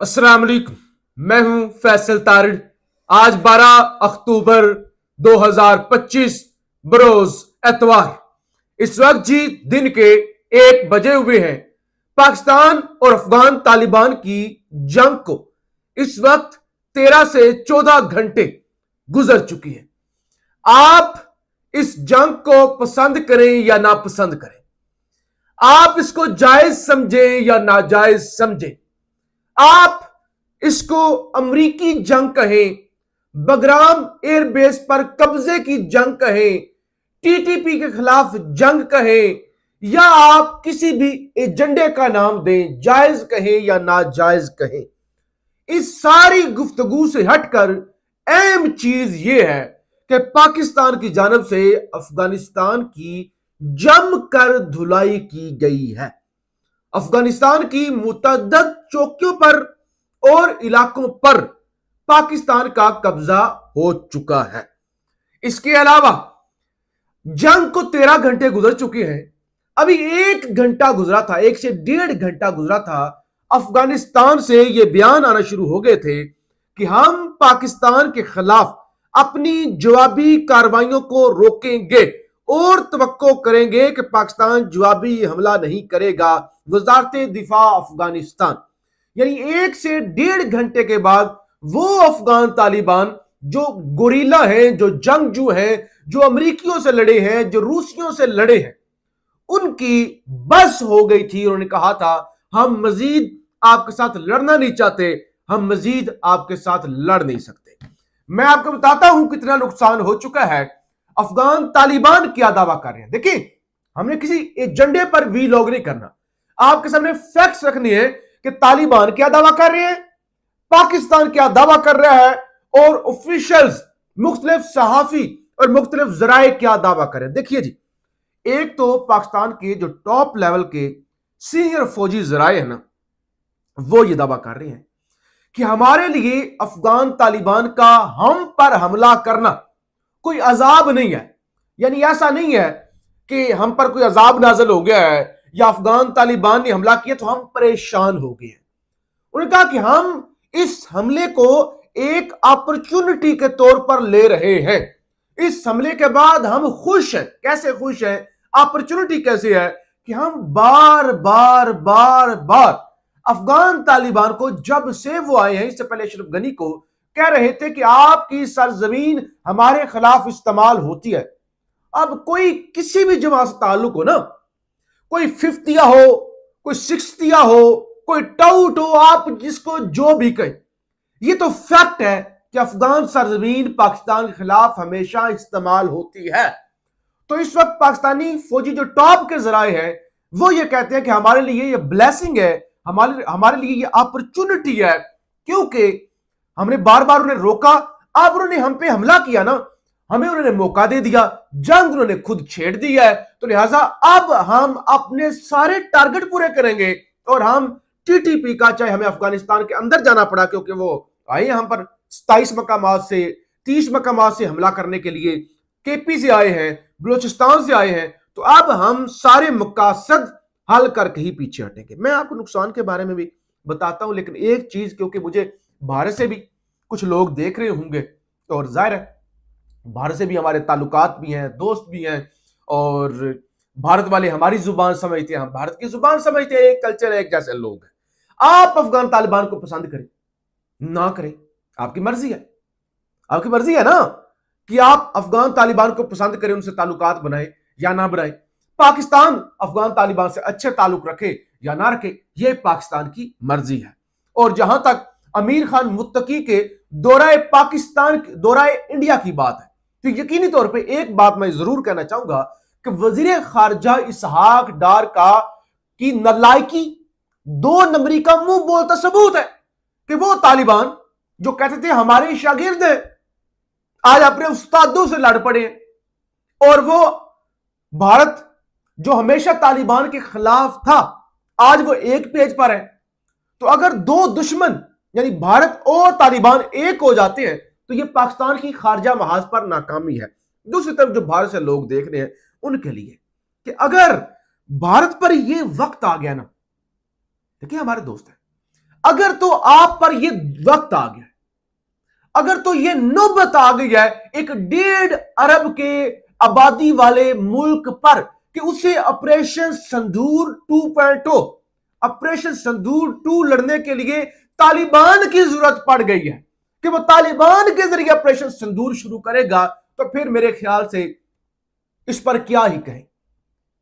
अस्सलाम वालेकुम। मैं हूं फैसल तारिड़। आज 12 अक्टूबर 2025 बरोज एतवार। इस वक्त जी दिन के 1 बजे हुए हैं। पाकिस्तान और अफगान तालिबान की जंग को इस वक्त 13 से 14 घंटे गुजर चुकी है। आप इस जंग को पसंद करें या नापसंद करें, आप इसको जायज समझें या नाजायज समझें, आप इसको अमरीकी जंग कहें, बगराम एयरबेस पर कब्जे की जंग कहें, टीटीपी के खिलाफ जंग कहें, या आप किसी भी एजेंडे का नाम दें, जायज कहें या नाजायज कहें, इस सारी गुफ्तगू से हटकर अहम चीज यह है कि पाकिस्तान की जानब से अफगानिस्तान की जमकर धुलाई की गई है। अफगानिस्तान की मुतअद्दिद चौकियों पर और इलाकों पर पाकिस्तान का कब्जा हो चुका है। इसके अलावा जंग को 13 घंटे गुजर चुके हैं। अभी 1 घंटा गुजरा था, 1 से 1.5 घंटा गुजरा था, अफगानिस्तान से यह बयान आना शुरू हो गए थे कि हम पाकिस्तान के खिलाफ अपनी जवाबी कार्रवाइयों को रोकेंगे और तवक्को करेंगे कि पाकिस्तान जवाबी हमला नहीं करेगा। वजारत दिफा अफगानिस्तान, यानी 1 से 1.5 घंटे के बाद वो अफगान तालिबान जो गोरिल्ला हैं, जो जंगजू हैं, जो अमरीकियों से लड़े हैं, जो रूसियों से लड़े हैं, उनकी बस हो गई थी। उन्होंने कहा था हम मजीद आपके साथ लड़ना नहीं चाहते, हम मजीद आपके साथ लड़ नहीं सकते। मैं आपको बताता हूं कितना नुकसान हो चुका है। अफगान तालिबान क्या दावा कर रहे हैं। देखिए, हमने किसी एजेंडे पर वी लॉग नहीं करना, आपके सामने फैक्ट्स रखने हैं कि तालिबान क्या दावा कर रहे हैं, पाकिस्तान क्या दावा कर रहा है, और ऑफिशियल्स, मुख्तलिफ सहाफी और मुख्तलिफ जराए क्या दावा कर रहे हैं। देखिए जी, एक तो पाकिस्तान के जो टॉप लेवल के सीनियर फौजी जराए हैं ना, वो ये दावा कर रहे हैं कि हमारे लिए अफगान तालिबान का हम पर हमला करना कोई अजाब नहीं है। यानी ऐसा नहीं है कि हम पर कोई अजाब नाजिल हो गया है या अफगान तालिबान ने हमला किया तो हम परेशान हो गए हैं। उन्होंने कहा कि हम इस हमले को एक अपॉर्चुनिटी के तौर पर ले रहे हैं। इस हमले के बाद हम खुश हैं। कैसे खुश हैं? अपॉर्चुनिटी कैसे है कि हम बार बार बार बार अफगान तालिबान को, जब से वो आए हैं, इससे पहले अशरफ गनी को कह रहे थे कि आपकी सरजमीन हमारे खिलाफ इस्तेमाल होती है। अब कोई किसी भी जमात से ताल्लुक हो ना, कोई फिफ्तिया हो, कोई सिक्सतिया हो, कोई टाउट हो, आप जिसको जो भी कहें, ये तो फैक्ट है कि अफगान सरजमीन पाकिस्तान के खिलाफ हमेशा इस्तेमाल होती है। तो इस वक्त पाकिस्तानी फौजी जो टॉप के जराए हैं वो ये कहते हैं कि हमारे लिए ये ब्लेसिंग है, हमारे लिए ये अपॉर्चुनिटी है, क्योंकि हमने बार बार उन्हें रोका। अब उन्होंने हम पे हमला किया ना, हमें उन्होंने मौका दे दिया, जंग उन्होंने खुद छेड़ दी है, तो लिहाजा अब हम अपने सारे टारगेट पूरे करेंगे और हम टीटीपी का, चाहे हमें अफगानिस्तान के अंदर जाना पड़ा क्योंकि वो आए यहां पर 27 मकामात से 30 मकामात से हमला करने के लिए, केपी से आए हैं, बलोचिस्तान से आए हैं, तो अब हम सारे मकासद हल करके ही पीछे हटेंगे। मैं आपको नुकसान के बारे में भी बताता हूं, लेकिन एक चीज, क्योंकि मुझे भारत से भी कुछ लोग देख रहे होंगे और जाहिर है भारत से भी हमारे ताल्लुकात भी हैं, दोस्त भी हैं, और भारत वाले हमारी जुबान समझते हैं, हम भारत की जुबान समझते हैं, एक कल्चर है, एक जैसे लोग हैं। आप अफगान तालिबान को पसंद करें ना करें, आपकी मर्जी है, आपकी मर्जी है ना कि आप अफगान तालिबान को पसंद करें, उनसे ताल्लुकात बनाए या ना बनाए। पाकिस्तान अफगान तालिबान से अच्छे ताल्लुक रखे या ना रखे, यह पाकिस्तान की मर्जी है। और जहां तक अमीर खान मुत्तकी के दौराए पाकिस्तान, दौराए इंडिया की बात है, तो यकीनी तौर पे एक बात मैं जरूर कहना चाहूंगा कि वजीर खारजा इसहाक डार की नालायकी, 2 नंबरी का मुंह बोलता सबूत है कि वो तालिबान जो कहते थे हमारे शागिर्द हैं, आज अपने उस्तादों से लड़ पड़े हैं। और वो भारत जो हमेशा तालिबान के खिलाफ था, आज वो एक पेज पर है। तो अगर 2 दुश्मन यानी भारत और तालिबान एक हो जाते हैं तो ये पाकिस्तान की खारजा महाज पर नाकामी है। दूसरी तरफ जो भारत से लोग देख रहे हैं उनके लिए कि अगर भारत पर ये वक्त आ गया ना, देखिए हमारे दोस्त हैं, अगर तो आप पर यह वक्त आ गया, अगर तो यह नौबत आ गई है एक 1.5 अरब के आबादी वाले मुल्क पर कि उसे ऑपरेशन सिंदूर 2.0, ऑपरेशन सिंदूर 2 लड़ने के लिए तालिबान की जरूरत पड़ गई है कि वो तालिबान के जरिए ऑपरेशन सिंदूर शुरू करेगा, तो फिर मेरे ख्याल से इस पर क्या ही कहें।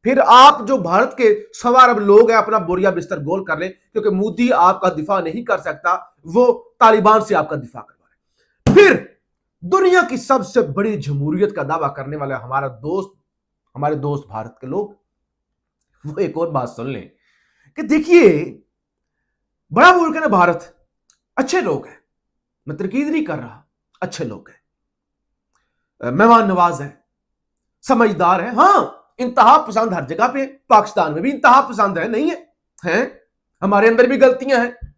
फिर आप जो भारत के 1.25 अरब लोग हैं अपना बोरिया बिस्तर गोल कर लें, क्योंकि मोदी आपका दिफा नहीं कर सकता, वो तालिबान से आपका दिफा करवा रहे। फिर दुनिया की सबसे बड़ी जमहूरियत का दावा करने वाला हमारे दोस्त भारत के लोग, वो एक और बात सुन लें कि देखिए बड़ा मुल्क है ना भारत, अच्छे लोग हैं, मैं तरकीद नहीं कर रहा, अच्छे लोग हैं, मेहमान नवाज है, समझदार है, हां इंतहा पसंद हर जगह पे, पाकिस्तान में भी इंतहा पसंद है, नहीं है, हमारे अंदर भी गलतियां हैं,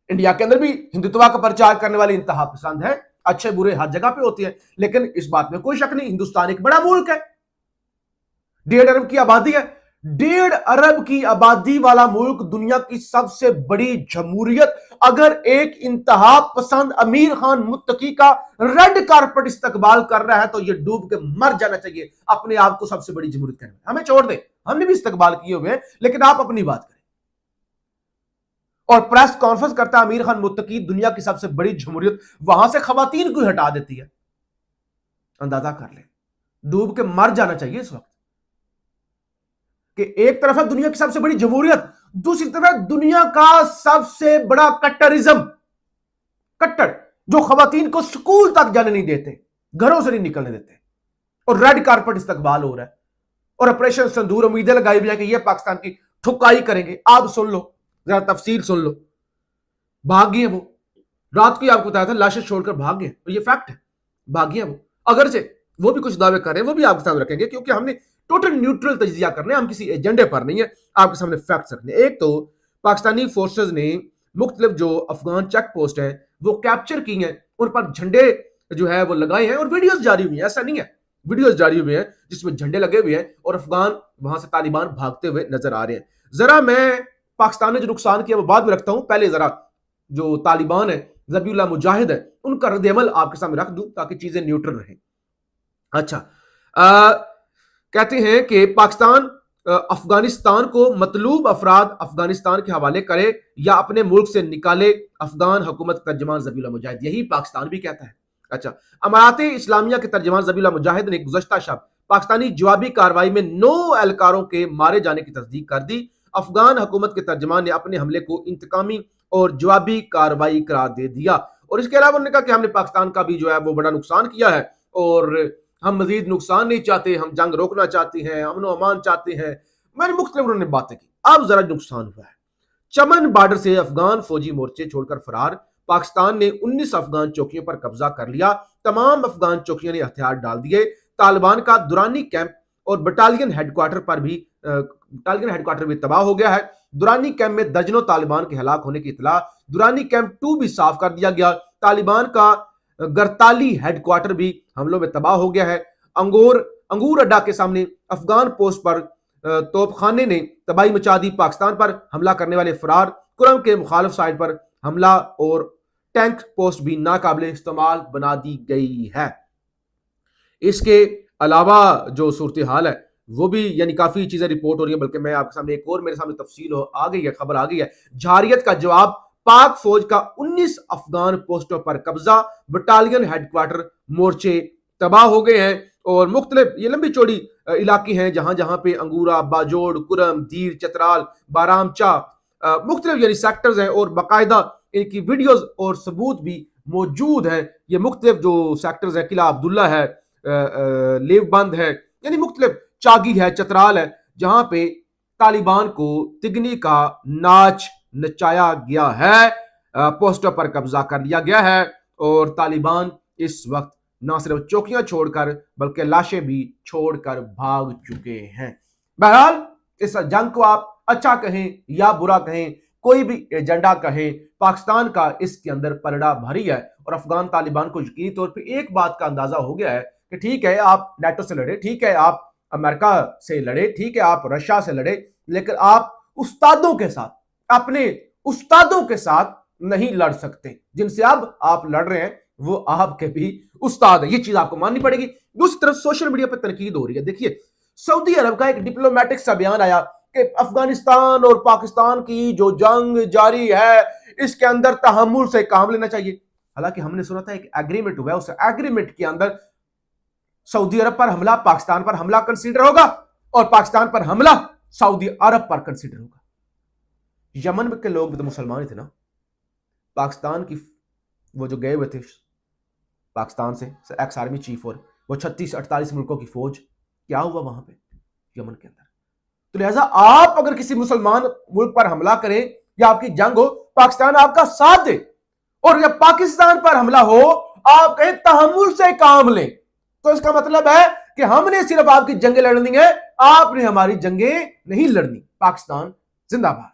इंडिया के अंदर भी हिंदुत्व का प्रचार करने वाले इंतहा पसंद है, अच्छे बुरे हर जगह पे होते हैं, लेकिन इस बात में कोई शक नहीं, हिंदुस्तान एक बड़ा मुल्क है, 1.5 अरब की आबादी है, 1.5 अरब की आबादी वाला मुल्क, दुनिया की सबसे बड़ी जमहूरियत, अगर एक इंतहा पसंद अमीर खान मुत्तकी का रेड कारपेट इस्तकबाल कर रहा है तो ये डूब के मर जाना चाहिए, अपने आप को सबसे बड़ी जमहूरियत कहने, हमें छोड़ दे, हमने भी इस्तकबाल किए हुए हैं, लेकिन आप अपनी बात करें। और प्रेस कॉन्फ्रेंस करता है अमीर खान मुत्तकी, दुनिया की सबसे बड़ी जमहूरियत, वहां से खवातीन को हटा देती है, अंदाजा कर ले, डूब के मर जाना चाहिए इस वक्त कि एक तरफ है दुनिया की सबसे बड़ी जमहूरियत, दूसरी तरफ है दुनिया का सबसे बड़ा कट्टरिज्म, कट्टर जो खवातीन को स्कूल तक जाने नहीं देते, घरों से नहीं निकलने देते, और रेड कारपेट इस्तकबाल हो रहा है, और ऑपरेशन सिंदूर उम्मीदें लगाई हुई है कि ये पाकिस्तान की ठुकाई करेंगे। आप सुन लो, जरा तफसील सुन लो, भाग गए वो, रात को आपको बताया था लाशें छोड़कर भाग गए, तो ये फैक्ट है, भाग गए वो, अगर से वो भी कुछ दावे कर रहे हैं, वो भी आपके सामने रखेंगे, क्योंकि हमने टोटल न्यूट्रल तजिया करने, हम किसी एजेंडे पर नहीं है, आपके सामने फैक्ट्स रखने। एक तो पाकिस्तानी फोर्सेस ने मुख्तलिफ जो अफगान चेक पोस्ट है वो कैप्चर की हैं, उन पर झंडे जो है वो लगाए हैं, और वीडियोस जारी हुई हैं, ऐसा नहीं है, वीडियोस जारी हुए हैं जिसमें झंडे लगे हुए हैं, और अफगान वहां से तालिबान भागते हुए नजर आ रहे हैं। जरा मैं पाकिस्तान ने जो नुकसान किया वो बाद में रखता हूं, पहले जरा जो तालिबान है, ज़बीहुल्लाह मुजाहिद है, उनका रद्द-ए-अमल आपके सामने रख दूं ताकि चीजें न्यूट्रल रहें। अच्छा, कहते हैं कि पाकिस्तान अफगानिस्तान को मतलूब अफराद अफगानिस्तान के हवाले करे या अपने मुल्क से निकाले, अफगान हुकूमत तर्जमान ज़बीहुल्लाह मुजाहिद, यही पाकिस्तान भी कहता है। अच्छा, अमाराते इस्लामिया के तर्जमान ज़बीहुल्लाह मुजाहिद ने गुज़श्ता शब पाकिस्तानी जवाबी कार्रवाई में 9 एहलकारों के मारे जाने की तस्दीक कर दी। अफगान हुकूमत के तर्जमान ने अपने हमले को इंतकामी और जवाबी कार्रवाई करार दे दिया, और इसके अलावा उन्होंने कहा कि हमने पाकिस्तान का भी जो है वो बड़ा नुकसान किया है, और हम मजीद नुकसान नहीं चाहते, हम जंग रोकना चाहते हैं, अमन अमान चाहते हैं, मैंने मुख्तलिफ उन्होंने बातें की। अब जरा नुकसान हुआ है, चमन बॉर्डर से अफगान फौजी मोर्चे छोड़कर फरार, पाकिस्तान ने 19 अफगान चौकियों पर कब्जा कर लिया, तमाम अफगान चौकियों ने हथियार डाल दिए, तालिबान का दुरानी कैंप और बटालियन हेडक्वार्टर भी तबाह हो गया है, दुरानी कैंप में दर्जनों तालिबान के हलाक होने की इतला, दुरानी कैंप 2 भी साफ कर दिया गया, तालिबान का गरताली हेडक्वार्टर भी हमलों में तबाह हो गया है, अंगूर अड्डा के सामने अफगान पोस्ट पर तोपखाने ने तबाही मचा दी, पाकिस्तान पर हमला करने वाले फरार, कुरम के मुखालिफ साइड पर हमला और टैंक पोस्ट भी नाकाबिले इस्तेमाल बना दी गई है। इसके अलावा जो सूरत हाल है वो भी यानी काफी चीजें रिपोर्ट हो रही है, बल्कि मैं आपके सामने एक और मेरे सामने तफसील आ गई है, खबर आ गई है, झारियत का जवाब, पाक फौज का 19 अफगान पोस्टों पर कब्जा, बटालियन हेडक्वार्टर मोर्चे तबाह हो गए हैं, और मुख्तलिफ ये लंबी चौड़ी इलाके हैं जहां जहां पे अंगूरा, बाजोड़, कुरम, दीर, चतराल, बारामचा मुख्तलिफ यानी सेक्टर्स हैं, और बाकायदा इनकी वीडियोस और सबूत भी मौजूद हैं। ये मुख्तलिफ जो सेक्टर्स हैं, किला अब्दुल्ला है, लेवबंद है, यानी मुख्तलिफ चागी है, चतराल है, जहां पे तालिबान को तिगनी का नाच नचाया गया है, पोस्टों पर कब्जा कर लिया गया है, और तालिबान इस वक्त न सिर्फ चौकियां छोड़कर बल्कि लाशें भी छोड़कर भाग चुके हैं। बहरहाल इस जंग को आप अच्छा कहें या बुरा कहें, कोई भी एजेंडा कहें, पाकिस्तान का इसके अंदर पलड़ा भारी है, और अफगान तालिबान को यकीनी तौर पर एक बात का अंदाजा हो गया है कि ठीक है आप नेटो से लड़े, ठीक है आप अमेरिका से लड़े, ठीक है आप रशिया से लड़े, लेकिन आप उस्तादों के साथ, अपने उस्तादों के साथ نہیں لڑ سکتے. جن سے اب آپ لڑ رہے ہیں وہ آپ کے بھی استاد ہیں. یہ چیز آپ کو ماننی پڑے گی. دوسری طرف سوشل میڈیا پہ تنقید ہو رہی ہے. دیکھیے سعودی عرب کا ایک ڈپلومیٹک سا بیان آیا کہ افغانستان اور پاکستان کی جو جنگ جاری ہے اس کے اندر تحمل سے کام لینا چاہیے. حالانکہ ہم نے سنا تھا ایک ایگریمنٹ ہوا ہے, اس ایگریمنٹ کے اندر سعودی عرب پر حملہ پاکستان پر حملہ کنسیڈر ہوگا اور پاکستان پر حملہ سعودی عرب پر کنسیڈر ہوگا. یمن کے لوگ بھی تو مسلمان ہی تھے نا. پاکستان کی وہ جو گئے ہوئے تھے پاکستان سے ایکس آرمی چیف اور وہ 36-48 ملکوں کی فوج, کیا ہوا وہاں پہ یمن کے اندر؟ تو لہٰذا آپ اگر کسی مسلمان ملک پر حملہ کریں یا آپ کی جنگ ہو, پاکستان آپ کا ساتھ دے, اور جب پاکستان پر حملہ ہو آپ کہیں تحمل سے کام لیں, تو اس کا مطلب ہے کہ ہم نے صرف آپ کی جنگیں لڑنی ہے, آپ نے ہماری جنگیں نہیں لڑنی. پاکستان زندہ باد.